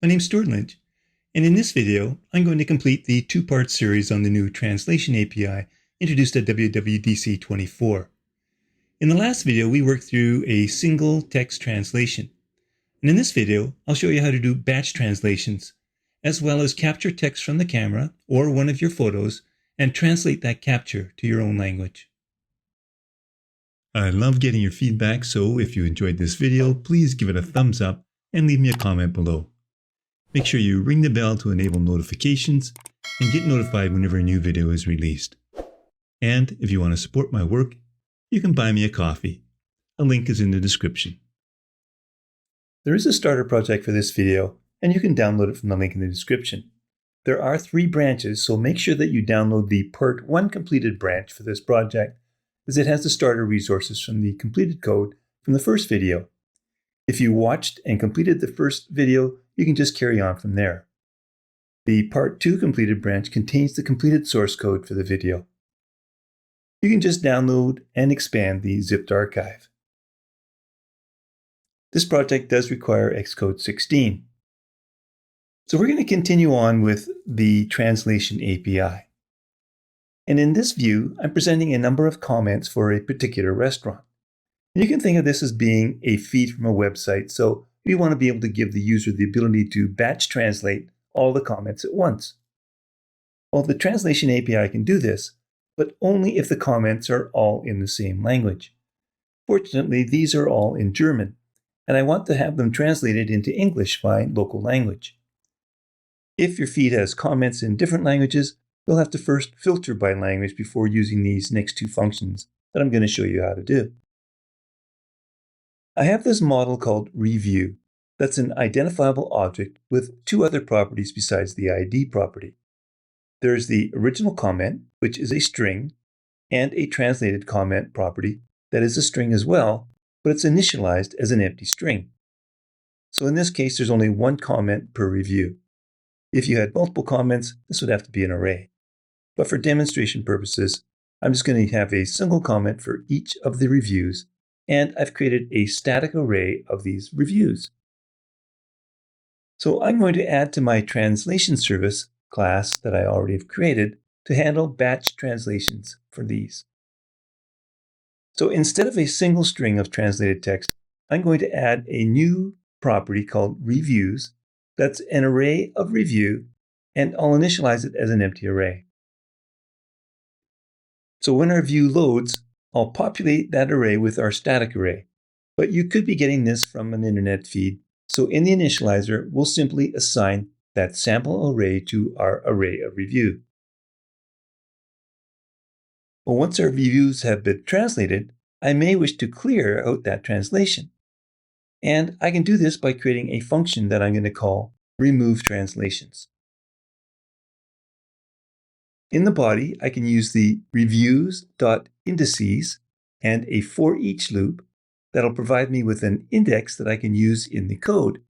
My name's Stuart Lynch, and in this video, I'm going to complete the two-part series on the new Translation API introduced at WWDC 24. In the last video, we worked through a single text translation. And in this video, I'll show you how to do batch translations, as well as capture text from the camera or one of your photos and translate that capture to your own language. I love getting your feedback, so if you enjoyed this video, please give it a thumbs up and leave me a comment below. Make sure you ring the bell to enable notifications and get notified whenever a new video is released. And if you want to support my work, you can buy me a coffee. A link is in the description. There is a starter project for this video, and you can download it from the link in the description. There are 3 branches, so make sure that you download the Part 1 completed branch for this project, as it has the starter resources from the completed code from the first video. If you watched and completed the first video, you can just carry on from there. The Part 2 completed branch contains the completed source code for the video. You can just download and expand the zipped archive. This project does require Xcode 16. So we're going to continue on with the Translation API. And in this view, I'm presenting a number of comments for a particular restaurant. And you can think of this as being a feed from a website, so we want to be able to give the user the ability to batch translate all the comments at once. Well, the Translation API can do this, but only if the comments are all in the same language. Fortunately, these are all in German, and I want to have them translated into English by local language. If your feed has comments in different languages, you'll have to first filter by language before using these next 2 functions that I'm going to show you how to do. I have this model called review. That's an identifiable object with 2 other properties besides the ID property. There's the original comment, which is a string, and a translated comment property that is a string as well, but it's initialized as an empty string. So in this case, there's only 1 comment per review. If you had multiple comments, this would have to be an array. But for demonstration purposes, I'm just going to have a single comment for each of the reviews, and I've created a static array of these reviews. So I'm going to add to my translation service class that I already have created to handle batch translations for these. So instead of a single string of translated text, I'm going to add a new property called reviews. That's an array of review, and I'll initialize it as an empty array. So when our view loads, I'll populate that array with our static array. But you could be getting this from an internet feed. So in the initializer, we'll simply assign that sample array to our array of review. Well, once our reviews have been translated, I may wish to clear out that translation. And I can do this by creating a function that I'm going to call remove translations. In the body, I can use the reviews.indices and a for each loop that'll provide me with an index that I can use in the code.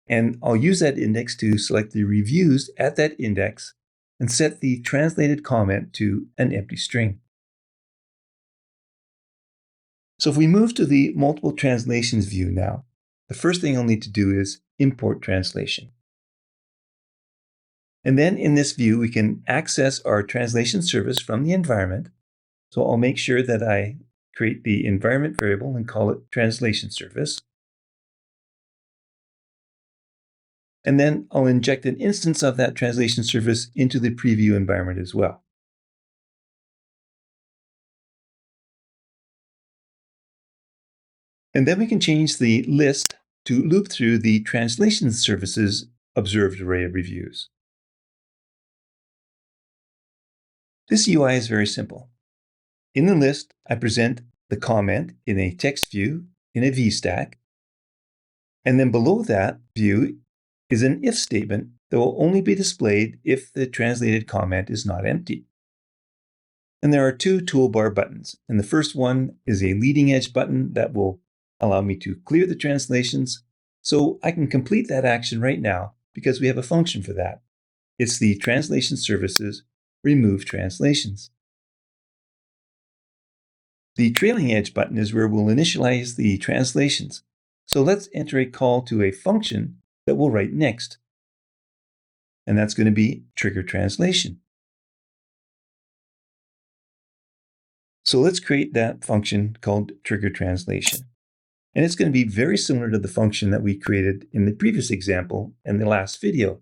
And I'll use that index to select the reviews at that index and set the translated comment to an empty string. So if we move to the multiple translations view now, the first thing I'll need to do is import translation. And then in this view, we can access our translation service from the environment. So I'll make sure that I create the environment variable and call it translation service. And then I'll inject an instance of that translation service into the preview environment as well. And then we can change the list to loop through the translation services observed array of reviews. This UI is very simple. In the list, I present the comment in a text view in a VStack. And then below that view is an if statement that will only be displayed if the translated comment is not empty. And there are 2 toolbar buttons. And the first one is a leading edge button that will allow me to clear the translations. So I can complete that action right now because we have a function for that. It's the translation services remove translations. The trailing edge button is where we'll initialize the translations. So let's enter a call to a function that we'll write next. And that's going to be trigger translation. So let's create that function called trigger translation. And it's going to be very similar to the function that we created in the previous example and the last video.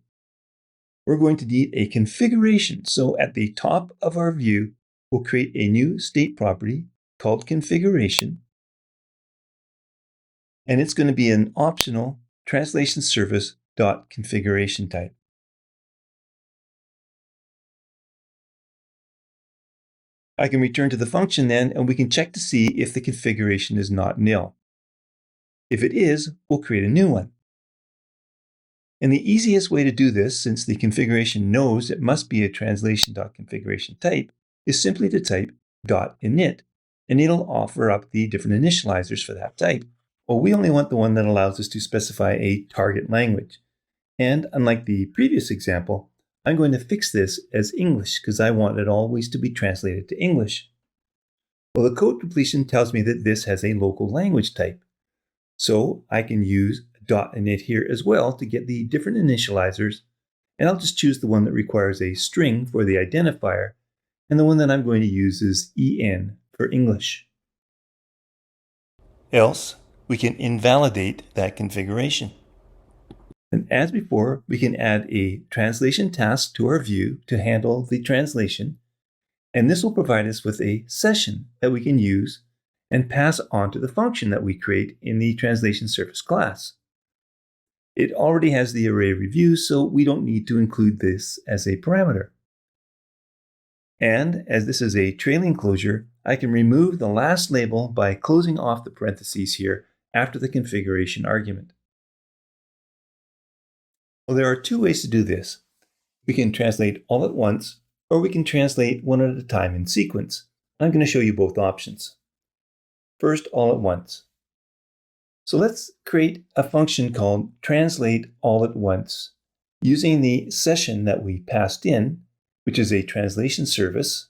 We're going to need a configuration. So at the top of our view, we'll create a new state property called configuration. And it's going to be an optional translation service.configuration type. I can return to the function then, and we can check to see if the configuration is not nil. If it is, we'll create a new one. And the easiest way to do this, since the configuration knows it must be a translation.configuration type, is simply to type .init, and it'll offer up the different initializers for that type. Well, we only want the one that allows us to specify a target language. And unlike the previous example, I'm going to fix this as English because I want it always to be translated to English. Well, the code completion tells me that this has a local language type. So I can use .init here as well to get the different initializers, and I'll just choose the one that requires a string for the identifier, and the one that I'm going to use is en for English. Else, we can invalidate that configuration. And as before, we can add a translation task to our view to handle the translation, and this will provide us with a session that we can use and pass on to the function that we create in the translation service class. It already has the array of reviews, so we don't need to include this as a parameter. And as this is a trailing closure, I can remove the last label by closing off the parentheses here after the configuration argument. Well, there are two ways to do this. We can translate all at once, or we can translate one at a time in sequence. I'm going to show you both options. First, all at once. So let's create a function called translate all at once using the session that we passed in, which is a translation service.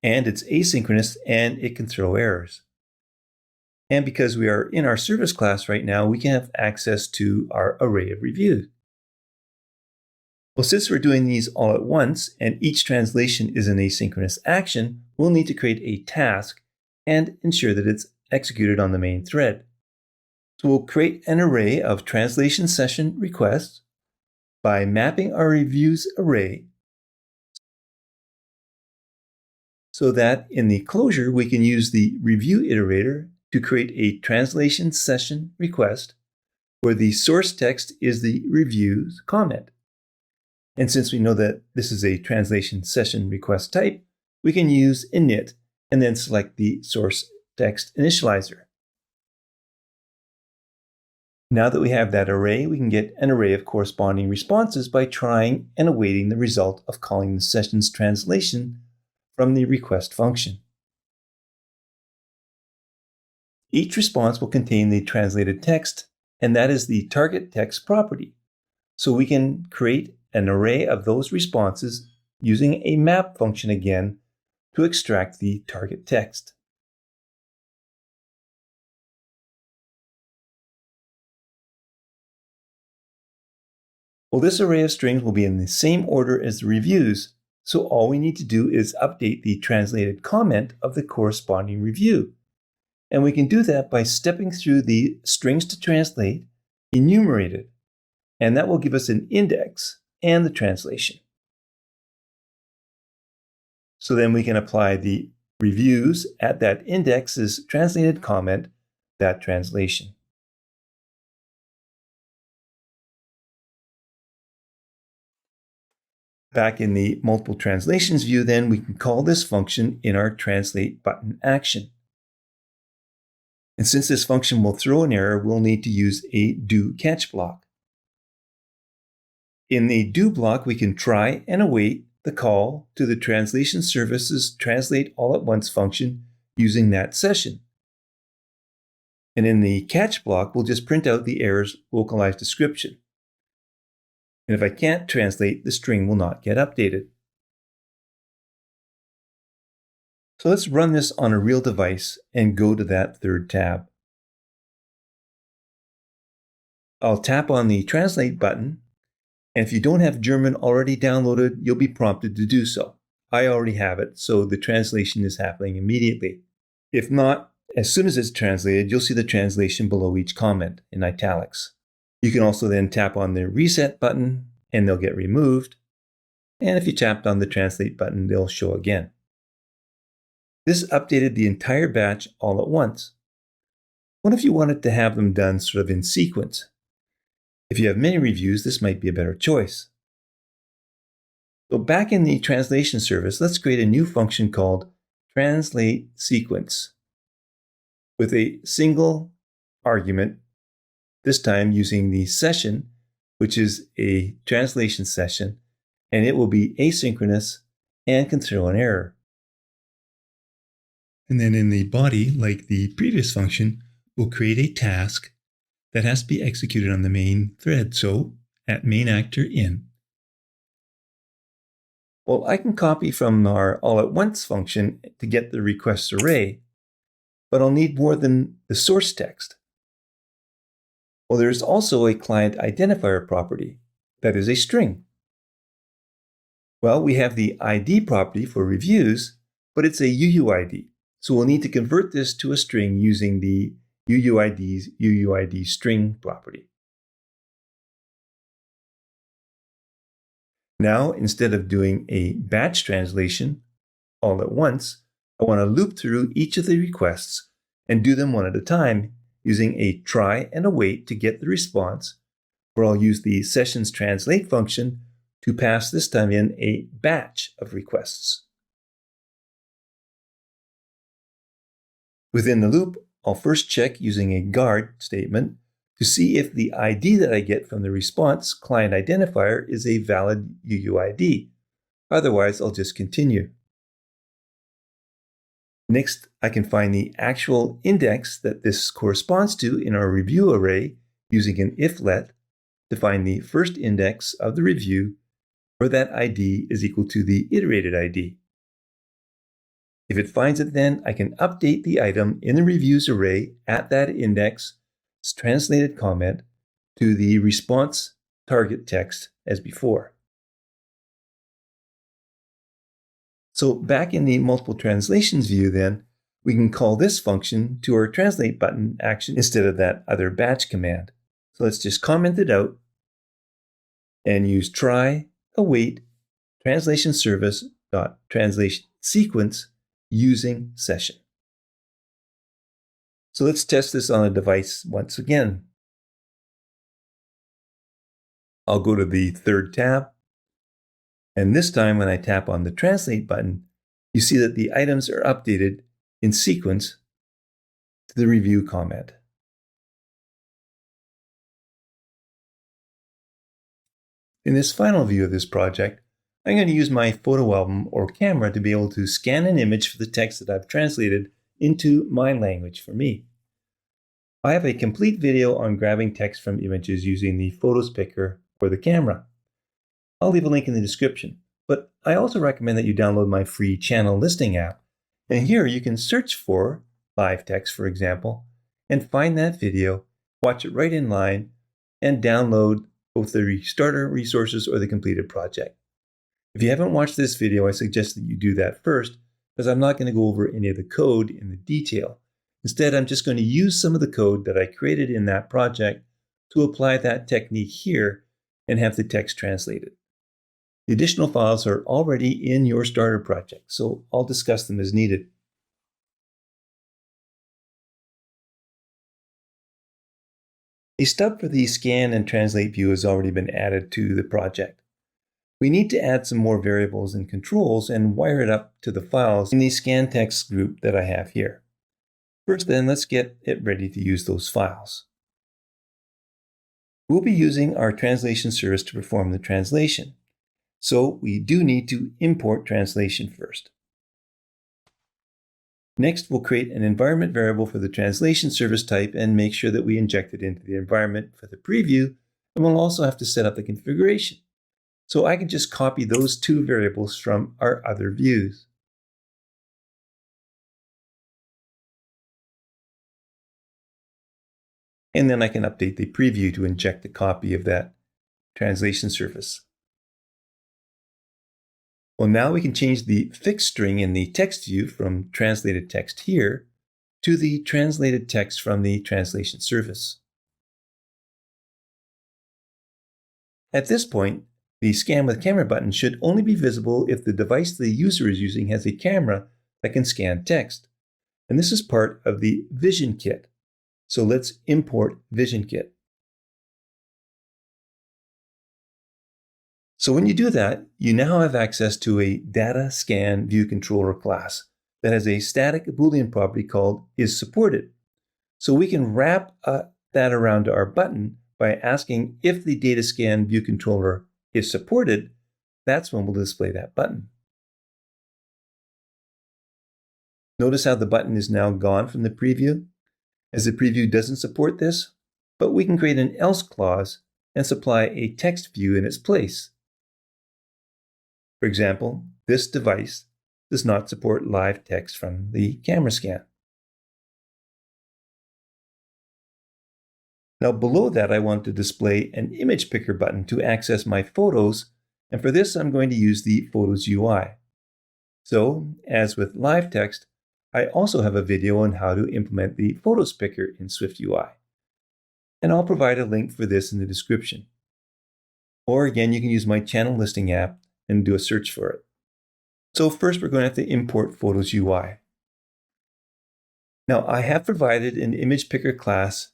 And it's asynchronous and it can throw errors. And because we are in our service class right now, we can have access to our array of reviews. Well, since we're doing these all at once and each translation is an asynchronous action, we'll need to create a task and ensure that it's executed on the main thread. So we'll create an array of translation session requests by mapping our reviews array so that in the closure, we can use the review iterator to create a translation session request where the source text is the review's comment. And since we know that this is a translation session request type, we can use init and then select the source text initializer. Now that we have that array, we can get an array of corresponding responses by trying and awaiting the result of calling the session's translation from the request function. Each response will contain the translated text, and that is the target text property. So we can create an array of those responses using a map function again to extract the target text. Well, this array of strings will be in the same order as the reviews, so all we need to do is update the translated comment of the corresponding review. And we can do that by stepping through the strings to translate enumerated, and that will give us an index and the translation. So then we can apply the reviews at that index's translated comment, that translation. Back in the multiple translations view, then we can call this function in our translate button action. And since this function will throw an error, we'll need to use a do catch block. In the do block, we can try and await the call to the translation service's translate all at once function using that session. And in the catch block, we'll just print out the error's localized description. And if I can't translate, the string will not get updated. So let's run this on a real device and go to that third tab. I'll tap on the Translate button, and if you don't have German already downloaded, you'll be prompted to do so. I already have it, so the translation is happening immediately. If not, as soon as it's translated, you'll see the translation below each comment in italics. You can also then tap on the Reset button, and they'll get removed. And if you tapped on the Translate button, they'll show again. This updated the entire batch all at once. What if you wanted to have them done sort of in sequence? If you have many reviews, this might be a better choice. So back in the translation service, let's create a new function called Translate Sequence with a single argument, this time using the session, which is a translation session, and it will be asynchronous and can throw an error. And then in the body, like the previous function, we'll create a task that has to be executed on the main thread. So at main actor in. Well, I can copy from our all at once function to get the requests array, but I'll need more than the source text. Well, there's also a client identifier property that is a string. Well, we have the ID property for reviews, but it's a UUID. So we'll need to convert this to a string using the UUID's UUID string property. Now, instead of doing a batch translation all at once, I want to loop through each of the requests and do them one at a time using a try and await to get the response, where I'll use the sessions translate function to pass this time in a batch of requests. Within the loop, I'll first check using a guard statement to see if the ID that I get from the response client identifier is a valid UUID. Otherwise, I'll just continue. Next, I can find the actual index that this corresponds to in our review array using an if-let to find the first index of the review where that ID is equal to the iterated ID. If it finds it, then I can update the item in the reviews array at that index, translated comment, to the response target text as before. So back in the multiple translations view then, we can call this function to our translate button action instead of that other batch command. So let's just comment it out and use try await translation service dot translation sequence using session. So let's test this on a device once again. I'll go to the third tab, and this time when I tap on the Translate button, you see that the items are updated in sequence to the review comment. In this final view of this project, I'm going to use my photo album or camera to be able to scan an image for the text that I've translated into my language for me. I have a complete video on grabbing text from images using the PhotosPicker or the camera. I'll leave a link in the description, but I also recommend that you download my free channel listing app. And here you can search for LiveText, for example, and find that video, watch it right in line, and download both the starter resources or the completed project. If you haven't watched this video, I suggest that you do that first, because I'm not going to go over any of the code in the detail. Instead, I'm just going to use some of the code that I created in that project to apply that technique here and have the text translated. The additional files are already in your starter project, so I'll discuss them as needed. A stub for the scan and translate view has already been added to the project. We need to add some more variables and controls and wire it up to the files in the scan text group that I have here. First then, let's get it ready to use those files. We'll be using our translation service to perform the translation. So we do need to import translation first. Next, we'll create an environment variable for the translation service type and make sure that we inject it into the environment for the preview, and we'll also have to set up the configuration. So I can just copy those two variables from our other views. And then I can update the preview to inject a copy of that translation surface. Well, now we can change the fixed string in the text view from translated text here to the translated text from the translation surface. At this point, the Scan with Camera button should only be visible if the device the user is using has a camera that can scan text. And this is part of the Vision Kit. So let's import Vision Kit. So when you do that, you now have access to a Data Scan View Controller class that has a static Boolean property called isSupported. So we can wrap that around our button by asking if the Data Scan View Controller is supported. That's when we'll display that button. Notice how the button is now gone from the preview, as the preview doesn't support this, but we can create an else clause and supply a text view in its place. For example, this device does not support LiveText from the camera scan. Now below that, I want to display an image picker button to access my photos, and for this I'm going to use the Photos UI. So, as with LiveText, I also have a video on how to implement the PhotosPicker in SwiftUI. And I'll provide a link for this in the description. Or again, you can use my channel listing app and do a search for it. So first we're going to have to import Photos UI. Now I have provided an image picker class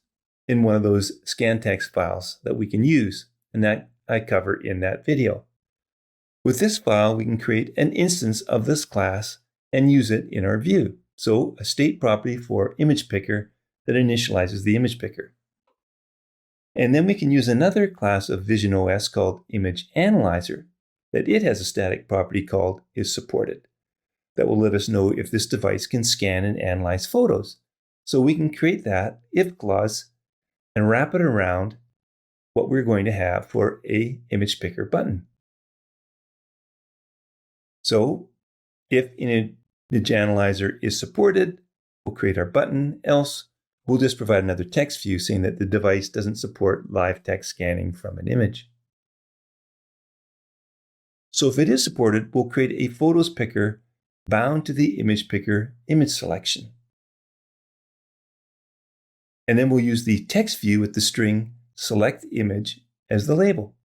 in one of those scan text files that we can use, and that I cover in that video. With this file, we can create an instance of this class and use it in our view. So a state property for image picker that initializes the image picker. And then we can use another class of Vision OS called Image Analyzer that it has a static property called isSupported that will let us know if this device can scan and analyze photos. So we can create that if clause and wrap it around what we're going to have for a image picker button. So if Image Analyzer is supported, we'll create our button, else we'll just provide another text view saying that the device doesn't support live text scanning from an image. So if it is supported, we'll create a Photos Picker bound to the image picker image selection. And then we'll use the text view with the string select image as the label.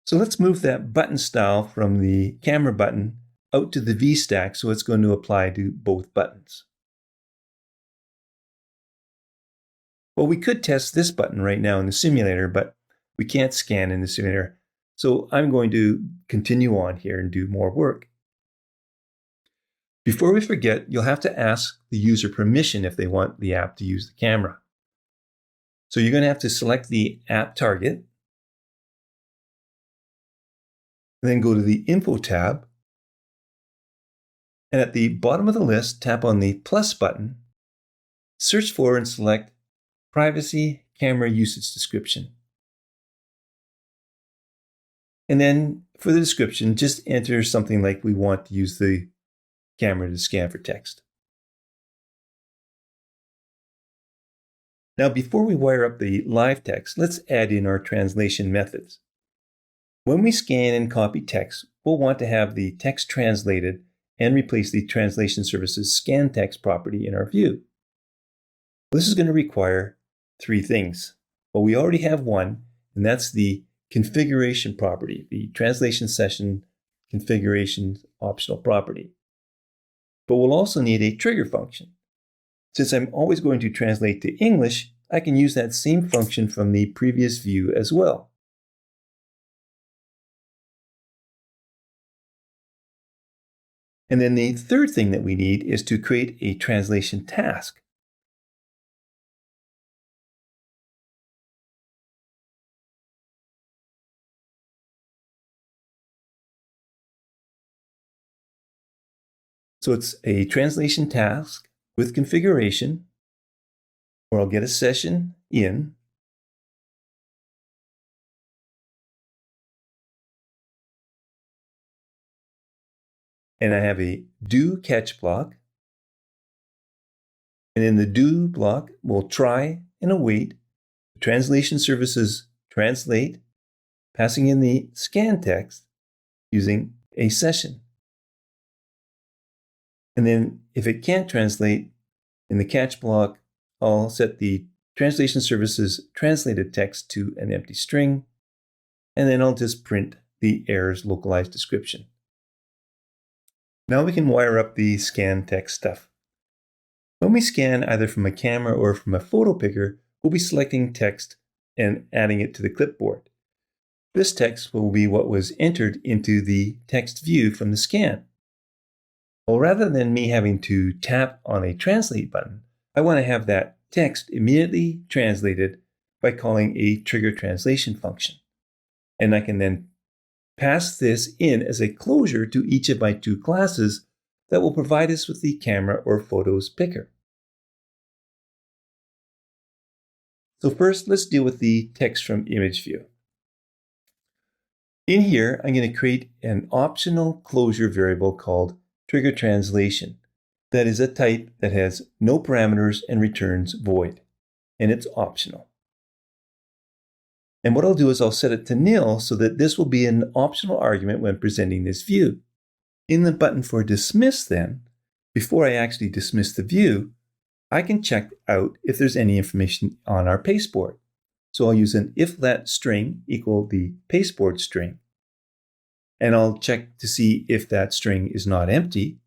So let's move that button style from the camera button out to the V stack so it's going to apply to both buttons. Well, we could test this button right now in the simulator, but we can't scan in the simulator. So I'm going to continue on here and do more work. Before we forget, you'll have to ask the user permission if they want the app to use the camera. So you're going to have to select the app target, then go to the Info tab, and at the bottom of the list, tap on the plus button, search for and select Privacy Camera Usage Description. And then for the description, just enter something like we want to use the camera to scan for text. Now, before we wire up the LiveText, let's add in our translation methods. When we scan and copy text, we'll want to have the text translated and replace the translation service's scan text property in our view. This is going to require three things. Well, we already have one, and that's the configuration property, the translation session configuration optional property. But we'll also need a trigger function. Since I'm always going to translate to English, I can use that same function from the previous view as well. And then the third thing that we need is to create a translation task. So it's a translation task with configuration, where I'll get a session in, and I have a do catch block, And in the do block, we'll try and await the translation services translate, passing in the scan text using a session. And then if it can't translate, in the catch block, I'll set the translation services translated text to an empty string, and then I'll just print the error's localized description. Now we can wire up the scan text stuff. When we scan either from a camera or from a photo picker, we'll be selecting text and adding it to the clipboard. This text will be what was entered into the text view from the scan. Well, rather than me having to tap on a translate button, I want to have that text immediately translated by calling a trigger translation function. And I can then pass this in as a closure to each of my two classes that will provide us with the camera or photos picker. So first, let's deal with the text from image view. In here, I'm going to create an optional closure variable called trigger translation. That is a type that has no parameters and returns void, and it's optional. And what I'll do is I'll set it to nil so that this will be an optional argument when presenting this view. In the button for dismiss then, before I actually dismiss the view, I can check out if there's any information on our pasteboard. So I'll use an if let string equal the pasteboard string. And I'll check to see if that string is not empty.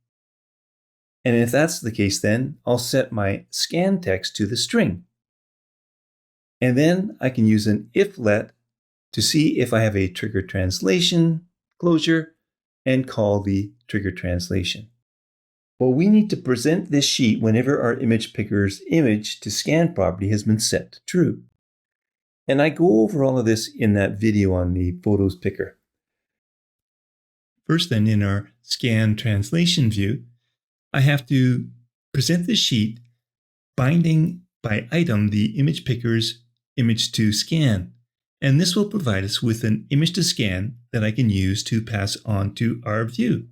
And if that's the case, then I'll set my scan text to the string. And then I can use an if let to see if I have a trigger translation closure and call the trigger translation. Well, we need to present this sheet whenever our image picker's image to scan property has been set to true. And I go over all of this in that video on the photos picker. First then, in our scan translation view, I have to present the sheet binding by item the image picker's image to scan. And this will provide us with an image to scan that I can use to pass on to our view.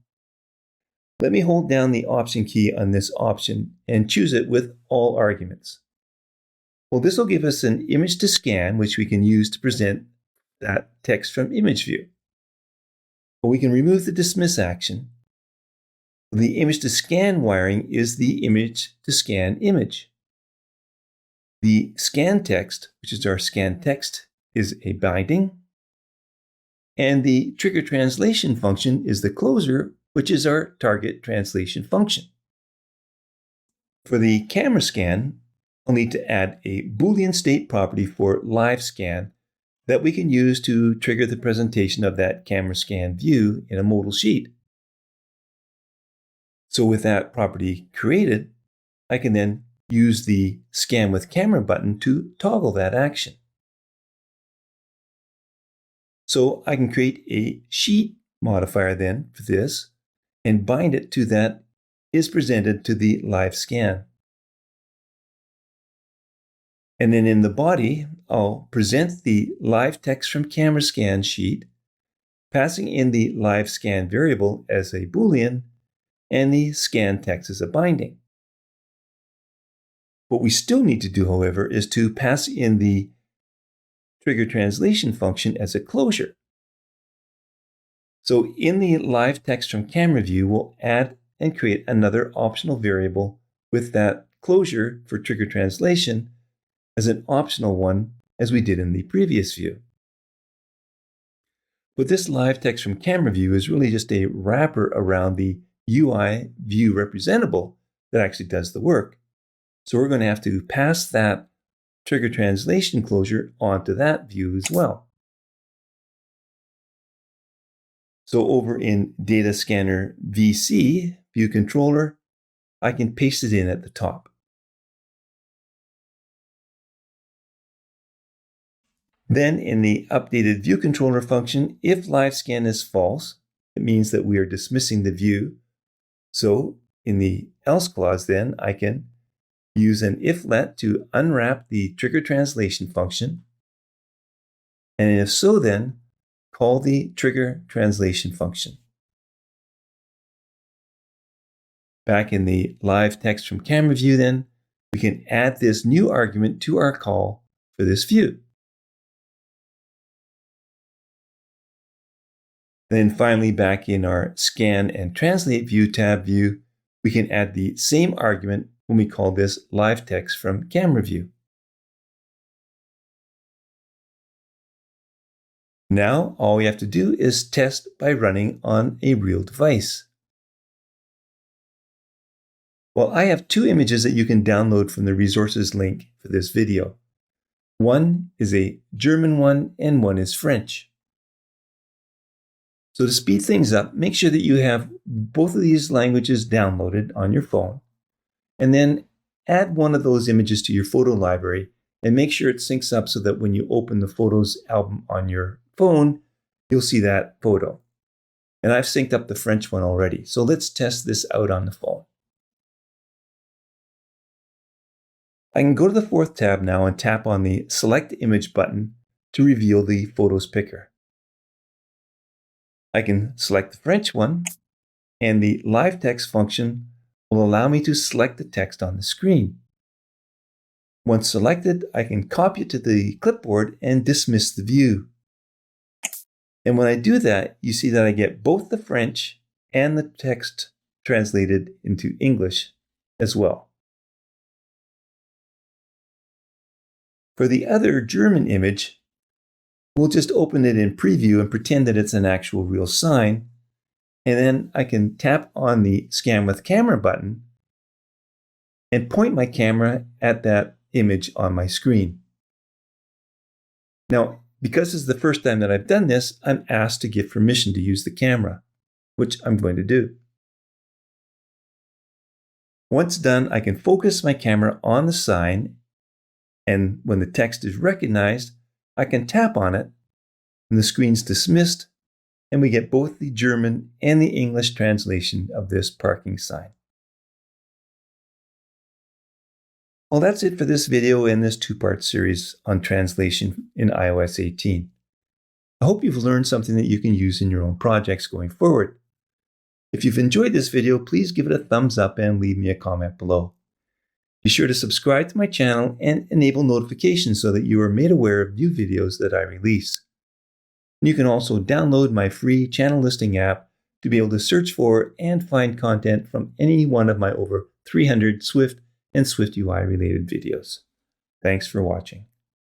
Let me hold down the option key on this option and choose it with all arguments. Well, this will give us an image to scan, which we can use to present that text from image view. Well, we can remove the dismiss action. The image to scan wiring is the image to scan image. The scan text, which is our scan text, is a binding. And the trigger translation function is the closer, which is our target translation function. For the camera scan, I'll need to add a Boolean state property for live scan that we can use to trigger the presentation of that camera scan view in a modal sheet. So with that property created, I can then use the Scan with Camera button to toggle that action. So I can create a sheet modifier then for this and bind it to that is presented to the live scan. And then in the body, I'll present the live text from camera scan sheet, passing in the live scan variable as a Boolean and the scan text as a binding. What we still need to do, however, is to pass in the trigger translation function as a closure. So in the live text from camera view, we'll add and create another optional variable with that closure for trigger translation as an optional one, as we did in the previous view. But this live text from camera view is really just a wrapper around the UI view representable that actually does the work. So we're going to have to pass that trigger translation closure onto that view as well. So over in Data Scanner VC, View Controller, I can paste it in at the top. Then in the updated View Controller function, if live scan is false, it means that we are dismissing the view. So in the else clause then, I can use an if let to unwrap the trigger translation function. And if so, then call the trigger translation function. Back in the live text from camera view then, we can add this new argument to our call for this view. Then finally, back in our Scan and Translate View tab view, we can add the same argument when we call this LiveText from Camera View. Now, all we have to do is test by running on a real device. Well, I have two images that you can download from the resources link for this video. One is a German one and one is French. So to speed things up, make sure that you have both of these languages downloaded on your phone, and then add one of those images to your photo library and make sure it syncs up so that when you open the Photos album on your phone, you'll see that photo. And I've synced up the French one already. So let's test this out on the phone. I can go to the fourth tab now and tap on the Select Image button to reveal the PhotosPicker. I can select the French one, and the LiveText function will allow me to select the text on the screen. Once selected, I can copy it to the clipboard and dismiss the view. And when I do that, you see that I get both the French and the text translated into English as well. For the other German image, we'll just open it in preview and pretend that it's an actual real sign. And then I can tap on the Scan with Camera button and point my camera at that image on my screen. Now, because this is the first time that I've done this, I'm asked to give permission to use the camera, which I'm going to do. Once done, I can focus my camera on the sign, and when the text is recognized, I can tap on it, and the screen's dismissed, and we get both the German and the English translation of this parking sign. Well, that's it for this video and this two-part series on translation in iOS 18. I hope you've learned something that you can use in your own projects going forward. If you've enjoyed this video, please give it a thumbs up and leave me a comment below. Be sure to subscribe to my channel and enable notifications so that you are made aware of new videos that I release. You can also download my free channel listing app to be able to search for and find content from any one of my over 300 Swift and SwiftUI related videos. Thanks for watching.